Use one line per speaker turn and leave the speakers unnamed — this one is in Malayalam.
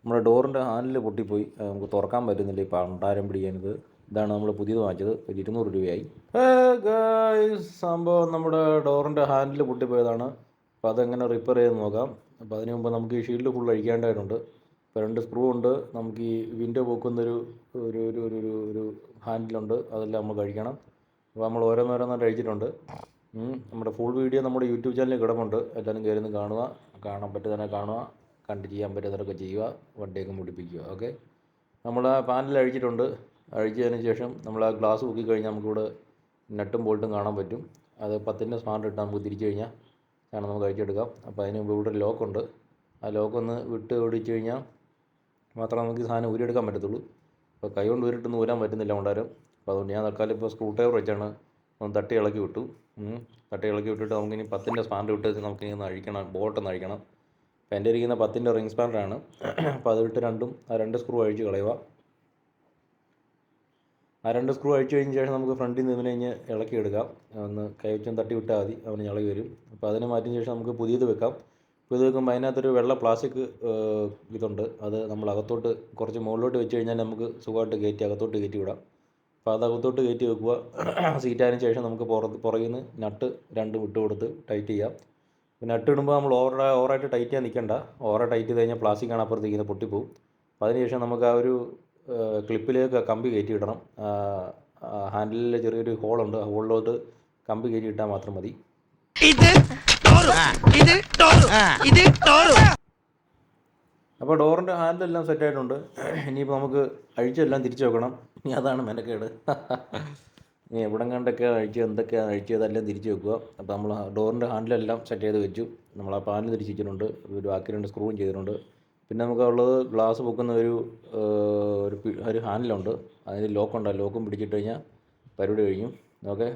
നമ്മുടെ ഡോറിൻ്റെ ഹാൻഡിൽ പൊട്ടിപ്പോയി, നമുക്ക് തുറക്കാൻ പറ്റുന്നില്ല. ഈ പണ്ടാരം പിടിക്കാനിത് ഇതാണ് നമ്മൾ പുതിയത് വാങ്ങിച്ചത്. ഒരു 200 രൂപയായി. ഗായ്സ്, സംഭവം നമ്മുടെ ഡോറിൻ്റെ ഹാൻഡിൽ പൊട്ടിപ്പോയതാണ്. അപ്പോൾ അതെങ്ങനെ റിപ്പയർ ചെയ്ത് നോക്കാം. അപ്പോൾ അതിന് മുമ്പ് നമുക്ക് ഈ ഷീൽഡ് ഫുൾ അഴിക്കേണ്ടതായിട്ടുണ്ട്. ഇപ്പോൾ 2 സ്ക്രൂ ഉണ്ട്. നമുക്ക് ഈ വിൻഡോ പൊക്കുന്നൊരു ഒരു ഒരു ഒരു ഒരു ഹാൻഡിലുണ്ട്, അതെല്ലാം നമ്മൾ കഴിക്കണം. അപ്പോൾ നമ്മൾ ഓരോന്നോരോന്നായിട്ട് അഴിച്ചിട്ടുണ്ട്. നമ്മുടെ ഫുൾ വീഡിയോ നമ്മുടെ യൂട്യൂബ് ചാനലിൽ കിടപ്പുണ്ട്. എല്ലാവരും കയറി ഒന്ന് കാണുക, കാണാൻ പറ്റുന്നതിനെ കാണുക, കണ്ട് ചെയ്യാൻ പറ്റുന്നതൊക്കെ ചെയ്യുക, വണ്ടിയൊക്കെ മുടിപ്പിക്കുക. ഓക്കെ, നമ്മൾ ആ പാനൽ അഴിച്ചിട്ടുണ്ട്. അഴിച്ചതിന് ശേഷം നമ്മൾ ആ ഗ്ലാസ് പൊക്കി കഴിഞ്ഞാൽ നമുക്കിവിടെ നട്ടും ബോൾട്ടും കാണാൻ പറ്റും. അത് 10ൻ്റെ സ്പാൻഡർ ഇട്ട് നമുക്ക് തിരിച്ചു കഴിഞ്ഞാൽ ആണ് നമുക്ക് അഴിച്ചെടുക്കാം. അപ്പോൾ അതിന് മുമ്പ് ഇവിടെ ലോക്കുണ്ട്. ആ ലോക്കൊന്ന് വിട്ട് ഓടിച്ചു കഴിഞ്ഞാൽ മാത്രമേ നമുക്ക് ഈ സാധനം ഊരിയെടുക്കാൻ പറ്റത്തുള്ളൂ. അപ്പോൾ കൈ കൊണ്ട് ഊരിട്ടൊന്നും ഊരാൻ പറ്റുന്നില്ല കൊണ്ടാരം. അപ്പോൾ അതുകൊണ്ട് ഞാൻ തൽക്കാലം ഇപ്പോൾ സ്ക്രൂ ഡ്രൈവർ വെച്ചാണ് ഒന്ന് തട്ടി ഇളക്കി വിട്ടു. തട്ടി ഇളക്കി വിട്ടിട്ട് നമുക്കിനി 10ൻ്റെ സ്പാൻഡർ ഇട്ട് നമുക്കിനി ഒന്ന് അഴിക്കണം, ബോൾട്ടൊന്ന് അഴിക്കണം. അപ്പോൾ എൻ്റെ ഇരിക്കുന്ന 10ൻ്റെ റിംഗ് സ്പാൻഡറാണ്. അപ്പോൾ അതിട്ട് ആ 2 സ്ക്രൂ അഴിച്ച് കളയുക. ആ 2 സ്ക്രൂ അഴിച്ച് കഴിഞ്ഞ ശേഷം നമുക്ക് ഫ്രണ്ടിൽ നിന്ന് ഇതിനെ കഴിഞ്ഞ് ഇളക്കിയെടുക്കാം. ഒന്ന് കൈ വെച്ചും തട്ടി വിട്ടാൽ മതി, അവന് ഇളകി വരും. അപ്പോൾ അതിനെ മാറ്റിയ ശേഷം നമുക്ക് പുതിയത് വെക്കാം. പുതിയത് വെക്കുമ്പോൾ അതിനകത്തൊരു വെള്ള പ്ലാസ്റ്റിക് ഇതുണ്ട്. അത് നമ്മൾ അകത്തോട്ട് കുറച്ച് മുകളിലോട്ട് വെച്ച് കഴിഞ്ഞാൽ നമുക്ക് സുഖമായിട്ട് അകത്തോട്ട് കയറ്റി വിടാം. അപ്പോൾ അത് അകത്തോട്ട് കയറ്റി വെക്കുക. സീറ്റായതിനു ശേഷം നമുക്ക് പുറകിൽ നിന്ന് നട്ട് 2 വിട്ട് കൊടുത്ത് ടൈറ്റ് ചെയ്യാം. നട്ട് ഇടുമ്പോൾ നമ്മൾ ഓവറായിട്ട് ടൈറ്റ് ചെയ്യാൻ നിൽക്കണ്ട. ഓവറായി ടൈറ്റ് ചെയ്ത് കഴിഞ്ഞാൽ പ്ലാസ്റ്റിക്കാണ് അപ്പുറത്തേക്ക് പൊട്ടിപ്പോവും. അപ്പോൾ അതിനുശേഷം നമുക്ക് ആ ഒരു ക്ലിപ്പിലേക്ക് കമ്പി കയറ്റി ഇടണം. ഹാൻഡിലിൽ ചെറിയൊരു ഹോളുണ്ട്, ആ ഹോളിലോട്ട് കമ്പി കയറ്റി ഇട്ടാൽ മാത്രം മതി. അപ്പോൾ ഡോറിൻ്റെ ഹാൻഡിലെല്ലാം സെറ്റായിട്ടുണ്ട്. ഇനിയിപ്പോൾ നമുക്ക് അഴിച്ചെല്ലാം തിരിച്ചു വെക്കണം. ഇനി അതാണ് മെനക്കേട്. ഇനി എവിടെ കണ്ടൊക്കെ അഴിച്ച് എന്തൊക്കെയാണ് അഴിച്ചതെല്ലാം തിരിച്ചു വെക്കുക. അപ്പോൾ നമ്മൾ ഡോറിൻ്റെ ഹാൻഡിലെല്ലാം സെറ്റ് ചെയ്ത് വെച്ചു. നമ്മൾ ആ പാനൽ തിരിച്ച് വെച്ചിട്ടുണ്ട്. ഒരു ബാക്കി 2 സ്ക്രൂവും ചെയ്തിട്ടുണ്ട്. പിന്നെ നമുക്കുള്ളത് ഗ്ലാസ് പൊക്കുന്ന ഒരു ഹാൻഡിലുണ്ട്. അതിന് ലോക്കുണ്ട്. ആ ലോക്കും പിടിച്ചിട്ട് കഴിഞ്ഞാൽ പരിപാടി കഴിഞ്ഞു. ഓക്കെ.